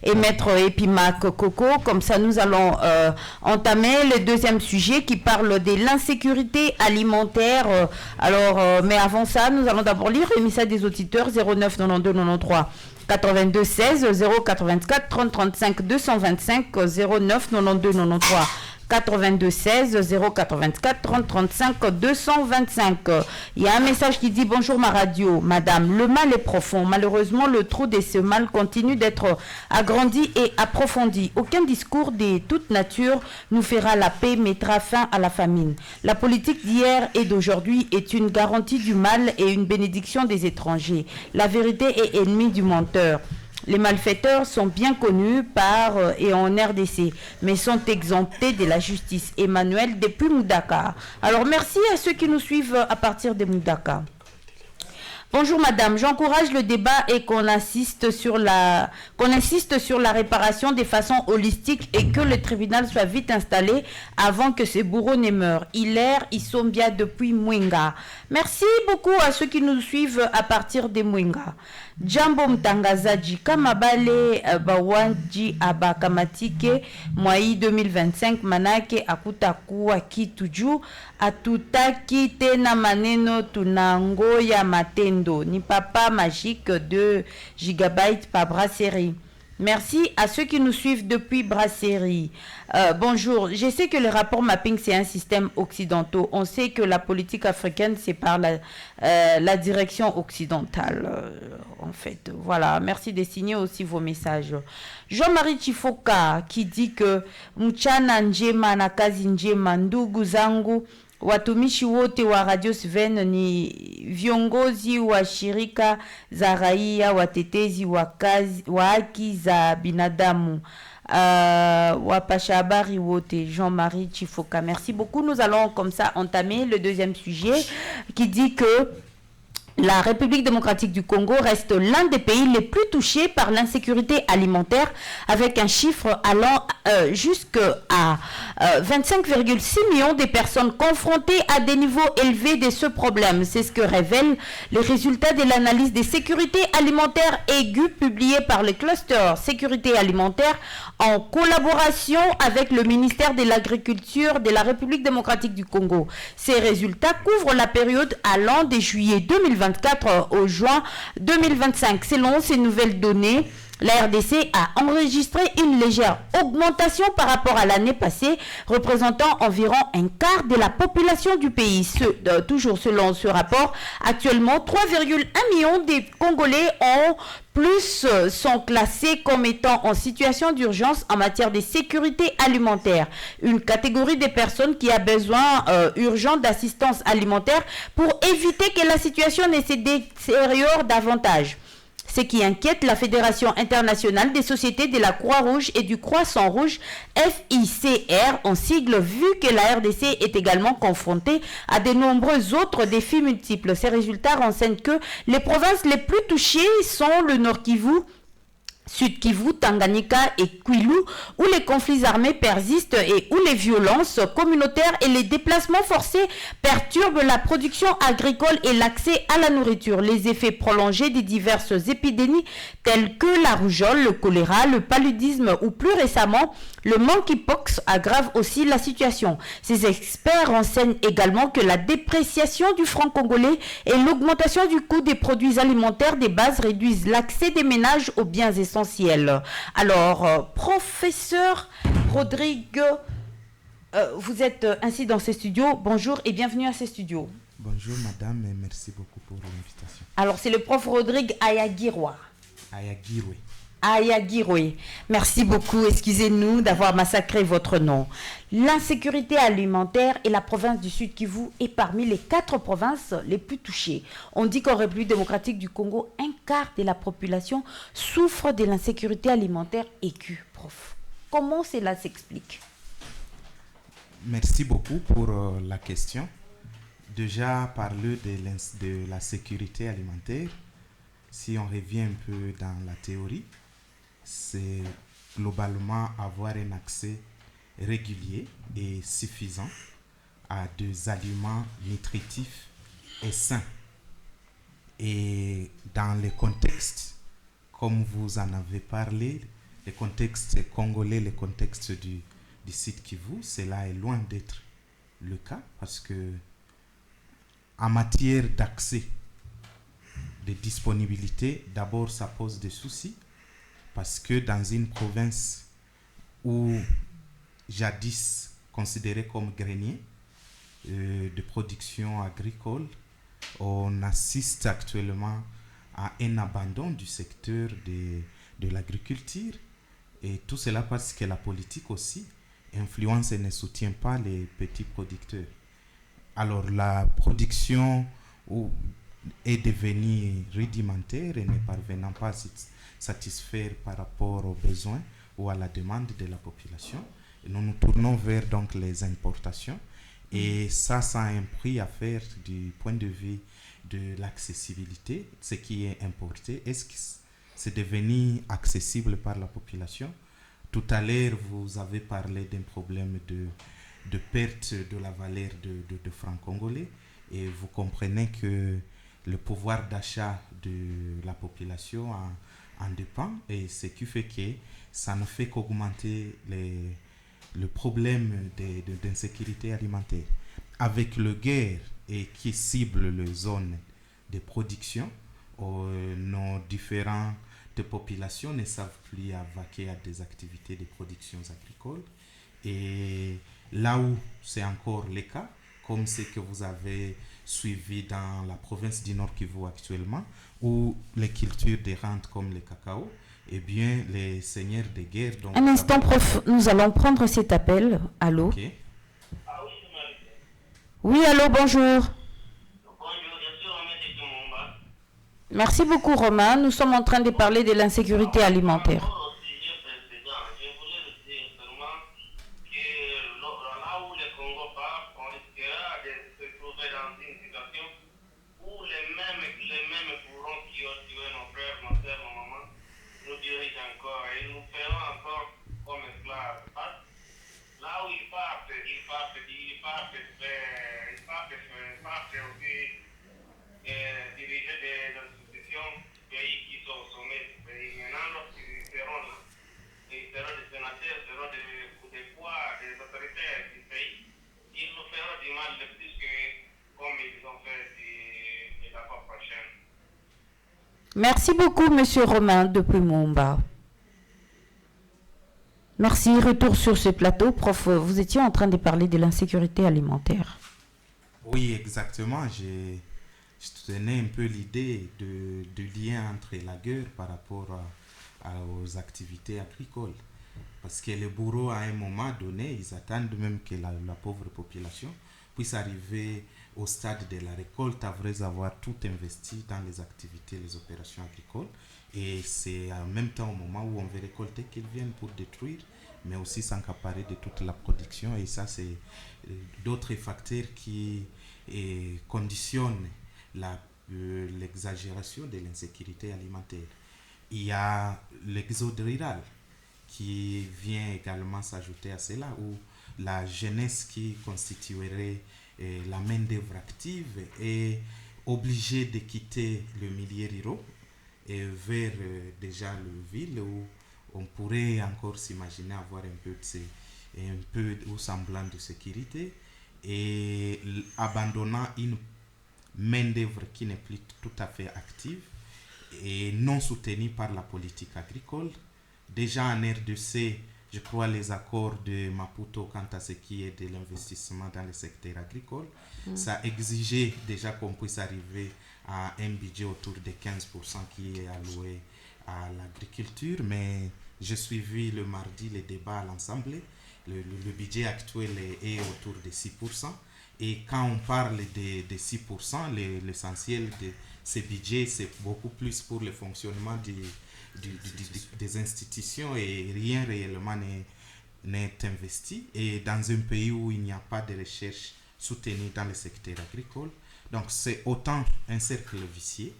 et Maître Epimac Coco. Comme ça, nous allons entamer le deuxième sujet qui parle de l'insécurité alimentaire. Mais avant ça, nous allons d'abord lire les messages des auditeurs 09 92 93 82 16 084 30 35 225 09 92 93 82 16 084 30 35 225. Il y a un message qui dit: bonjour ma radio, madame, le mal est profond. Malheureusement, le trou de ce mal continue d'être agrandi et approfondi. Aucun discours de toute nature nous fera la paix, mettra fin à la famine. La politique d'hier et d'aujourd'hui est une garantie du mal et une bénédiction des étrangers. La vérité est ennemie du menteur. Les malfaiteurs sont bien connus par et en RDC, mais sont exemptés de la justice. Emmanuel depuis Moudaka. Alors merci à ceux qui nous suivent à partir de Moudaka. Bonjour madame, j'encourage le débat et qu'on insiste sur la réparation de façon holistique et que le tribunal soit vite installé avant que ces bourreaux ne meurent. Hilaire Issombia depuis Mwenga. Merci beaucoup à ceux qui nous suivent à partir de Mwenga. Jambo mtangazaji kama bale bawanji abakamatike mwai 2025 manake akutakuwa kitu juu atutaki tena maneno tunangoya matendo. Ni papa magique de gigabyte par brasserie. Merci à ceux qui nous suivent depuis Brasserie. Bonjour, je sais que le rapport mapping c'est un système occidental. On sait que la politique africaine c'est par la direction occidentale. En fait, voilà. Merci de signer aussi vos messages. Jean-Marie Chifoka qui dit que mchana njema na kazi njema ndugu zangu watumishi wote wa Radio Sven ni viongozi wa shirika za raia, watetezi wa haki za binadamu, wapasha habari wote. Jean-Marie Chifoka. Merci beaucoup. Nous allons comme ça entamer le deuxième sujet qui dit que la République démocratique du Congo reste l'un des pays les plus touchés par l'insécurité alimentaire, avec un chiffre allant jusqu'à 25,6 millions de personnes confrontées à des niveaux élevés de ce problème. C'est ce que révèlent les résultats de l'analyse des sécurités alimentaires aiguës publiée par le cluster sécurité alimentaire en collaboration avec le ministère de l'Agriculture de la République démocratique du Congo. Ces résultats couvrent la période allant de juillet 2024 au juin 2025. Selon ces nouvelles données, la RDC a enregistré une légère augmentation par rapport à l'année passée, représentant environ un quart de la population du pays. Toujours selon ce rapport, actuellement 3,1 millions de Congolais sont classés comme étant en situation d'urgence en matière de sécurité alimentaire. Une catégorie de personnes qui a besoin urgent d'assistance alimentaire pour éviter que la situation ne se détériore davantage. Ce qui inquiète la Fédération internationale des sociétés de la Croix-Rouge et du Croissant-Rouge, FICR, en sigle, vu que la RDC est également confrontée à de nombreux autres défis multiples. Ces résultats renseignent que les provinces les plus touchées sont le Nord Kivu, Sud Kivu, Tanganyika et Kwilu, où les conflits armés persistent et où les violences communautaires et les déplacements forcés perturbent la production agricole et l'accès à la nourriture. Les effets prolongés des diverses épidémies telles que la rougeole, le choléra, le paludisme ou plus récemment le monkeypox aggravent aussi la situation. Ces experts renseignent également que la dépréciation du franc congolais et l'augmentation du coût des produits alimentaires de base réduisent l'accès des ménages aux biens essentiels. Alors, professeur Rodrigue, vous êtes ainsi dans ces studios. Bonjour et bienvenue à ces studios. Bonjour madame et merci beaucoup pour l'invitation. Alors, c'est le prof Rodrigue Ayagirois. Ayagirois. Merci beaucoup, excusez-nous d'avoir massacré votre nom. L'insécurité alimentaire et la province du Sud Kivu est parmi les 4 provinces les plus touchées. On dit qu'en République démocratique du Congo, un quart de la population souffre de l'insécurité alimentaire aiguë. Prof, comment cela s'explique? Merci beaucoup pour la question. Déjà, parler de la sécurité alimentaire, si on revient un peu dans la théorie, c'est globalement avoir un accès régulier et suffisant à des aliments nutritifs et sains. Et dans le contexte, comme vous en avez parlé, le contexte congolais, le contexte du site Kivu, cela est loin d'être le cas parce que en matière d'accès, de disponibilité, d'abord ça pose des soucis parce que dans une province où jadis considérée comme grenier de production agricole, on assiste actuellement à un abandon du secteur de l'agriculture et tout cela parce que la politique aussi influence et ne soutient pas les petits producteurs. Alors la production est devenue rudimentaire et ne parvenant pas à satisfaire par rapport aux besoins ou à la demande de la population. Et nous nous tournons vers donc les importations et ça a un prix à faire du point de vue de l'accessibilité, ce qui est importé. Est-ce que c'est devenu accessible par la population? Tout à l'heure, vous avez parlé d'un problème de perte de la valeur de francs congolais et vous comprenez que le pouvoir d'achat de la population en dépend et ce qui fait que ça ne fait qu'augmenter le problème d'insécurité alimentaire. Avec le guerre et qui cible les zones de production, nos différentes populations ne savent plus vaquer à des activités de production agricole. Et là où c'est encore le cas, comme ce que vous avez suivi dans la province du Nord Kivu actuellement, où les cultures de rente comme le cacao, eh bien, les seigneurs de guerre... Donc, un instant, prof, nous allons prendre cet appel. Allô? Okay. Oui, allô, bonjour. Merci beaucoup, Romain. Nous sommes en train de parler de l'insécurité alimentaire. Merci beaucoup, Monsieur Romain depuis Mumba. Merci. Retour sur ce plateau. Prof, vous étiez en train de parler de l'insécurité alimentaire. Oui, exactement. Je tenais un peu l'idée du lien entre la guerre par rapport aux activités agricoles. Parce que les bourreaux, à un moment donné, ils attendent même que la pauvre population puisse arriver au stade de la récolte après avoir tout investi dans les activités, les opérations agricoles. Et c'est en même temps au moment où on veut récolter qu'ils viennent pour détruire, mais aussi s'accaparer de toute la production. Et ça, c'est d'autres facteurs qui conditionnent l'exagération de l'insécurité alimentaire. Il y a l'exode rural qui vient également s'ajouter à cela, où la jeunesse qui constituerait la main-d'œuvre active est obligée de quitter le milieu rural et vers déjà le ville où on pourrait encore s'imaginer avoir un peu ou semblant de sécurité et abandonnant une main-d'œuvre qui n'est plus tout à fait active et non soutenue par la politique agricole. Déjà en RDC, je crois les accords de Maputo quant à ce qui est de l'investissement dans le secteur agricole, ça exigeait déjà qu'on puisse arriver à un budget autour de 15% qui est alloué à l'agriculture, mais j'ai suivi le mardi les débats à l'Assemblée. Le budget actuel est autour de 6%. Et quand on parle de 6%, l'essentiel de ces budgets, c'est beaucoup plus pour le fonctionnement des institutions et rien réellement n'est investi. Et dans un pays où il n'y a pas de recherche soutenue dans le secteur agricole, donc c'est autant un cercle vicieux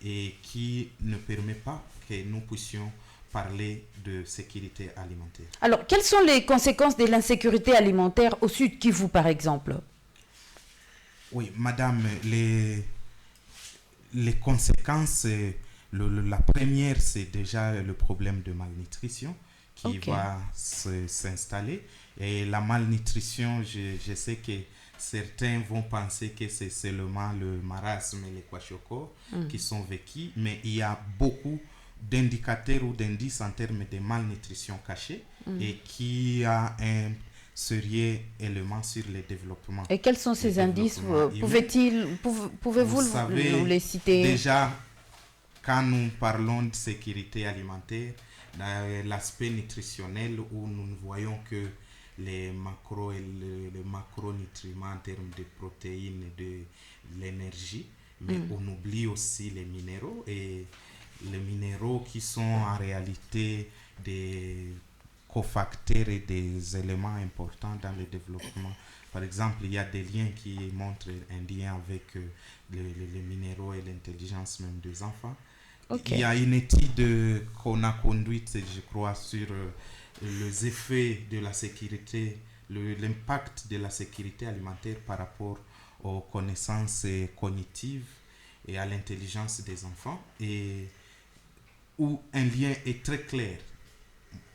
et qui ne permet pas que nous puissions parler de sécurité alimentaire. Alors, quelles sont les conséquences de l'insécurité alimentaire au Sud Kivu, par exemple? Oui, madame, les conséquences, la première, c'est déjà le problème de malnutrition qui va s'installer. Et la malnutrition, je sais que certains vont penser que c'est seulement le marasme et les kwashiorkor qui sont vécus, mais il y a beaucoup d'indicateurs ou d'indices en termes de malnutrition cachée et qui a un sérieux élément sur le développement. Et quels sont ces indices? Pouvez-vous nous les citer? Déjà, quand nous parlons de sécurité alimentaire, l'aspect nutritionnel où nous ne voyons que les macronutriments en termes de protéines et de l'énergie, mais on oublie aussi les minéraux, et les minéraux qui sont en réalité des cofacteurs et des éléments importants dans le développement. Par exemple, il y a des liens qui montrent un lien avec les minéraux et l'intelligence même des enfants. Il y a une étude qu'on a conduite, je crois, sur les effets de la sécurité, l'impact de la sécurité alimentaire par rapport aux connaissances cognitives et à l'intelligence des enfants, et où un lien est très clair.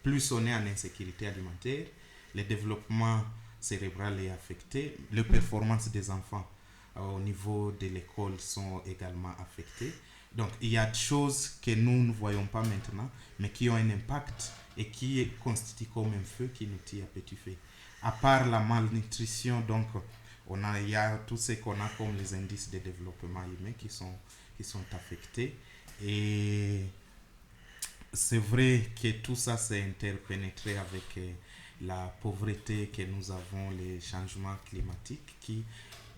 Plus on est en insécurité alimentaire, le développement cérébral est affecté, les performances des enfants au niveau de l'école sont également affectées. Donc il y a des choses que nous ne voyons pas maintenant, mais qui ont un impact et qui constituent comme un feu qui nous tire à petit feu. À part la malnutrition, donc il y a tout ce qu'on a comme les indices de développement humain qui sont affectés. Et c'est vrai que tout ça s'est interpénétré avec la pauvreté que nous avons, les changements climatiques qui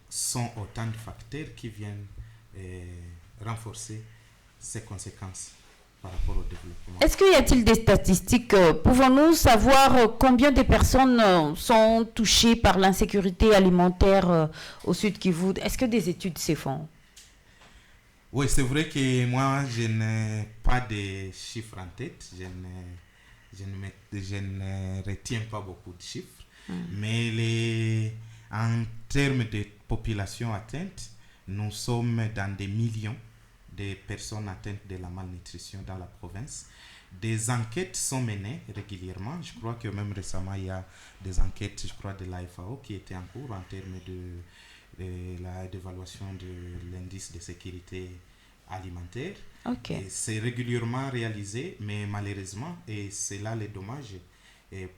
sont autant de facteurs qui viennent renforcer ces conséquences par rapport au développement. Est-ce qu'il y a-t-il des statistiques? Pouvons-nous savoir combien de personnes sont touchées par l'insécurité alimentaire au Sud Kivu? Est-ce que des études se font? Oui, c'est vrai que moi, je n'ai pas de chiffres en tête. Je ne retiens pas beaucoup de chiffres. Mais en termes de population atteinte, nous sommes dans des millions de personnes atteintes de la malnutrition dans la province. Des enquêtes sont menées régulièrement. Je crois que même récemment, il y a des enquêtes, je crois, de la FAO qui étaient en cours en termes d'évaluation de l'indice de sécurité alimentaire. Okay. C'est régulièrement réalisé, mais malheureusement, et c'est là le dommage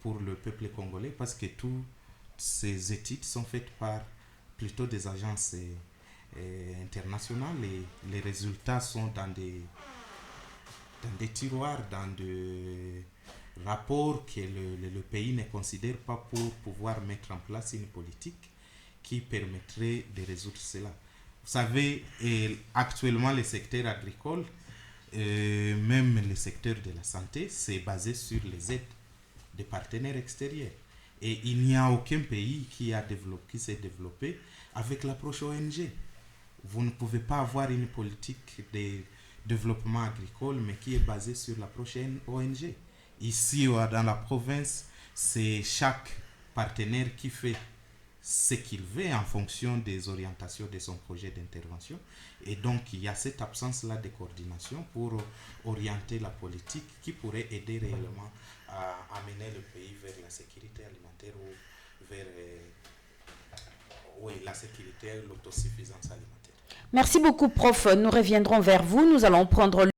pour le peuple congolais, parce que toutes ces études sont faites par plutôt des agences internationales, et les résultats sont dans des tiroirs, dans des rapports que le pays ne considère pas pour pouvoir mettre en place une politique qui permettrait de résoudre cela. Vous savez, actuellement, le secteur agricole, même le secteur de la santé, c'est basé sur les aides des partenaires extérieurs. Et il n'y a aucun pays qui s'est développé avec l'approche ONG. Vous ne pouvez pas avoir une politique de développement agricole, mais qui est basée sur l'approche ONG. Ici, dans la province, c'est chaque partenaire qui fait ce qu'il veut en fonction des orientations de son projet d'intervention. Et donc, il y a cette absence-là de coordination pour orienter la politique qui pourrait aider réellement à amener le pays vers la sécurité alimentaire ou vers la sécurité et l'autosuffisance alimentaire. Merci beaucoup, prof. Nous reviendrons vers vous. Nous allons prendre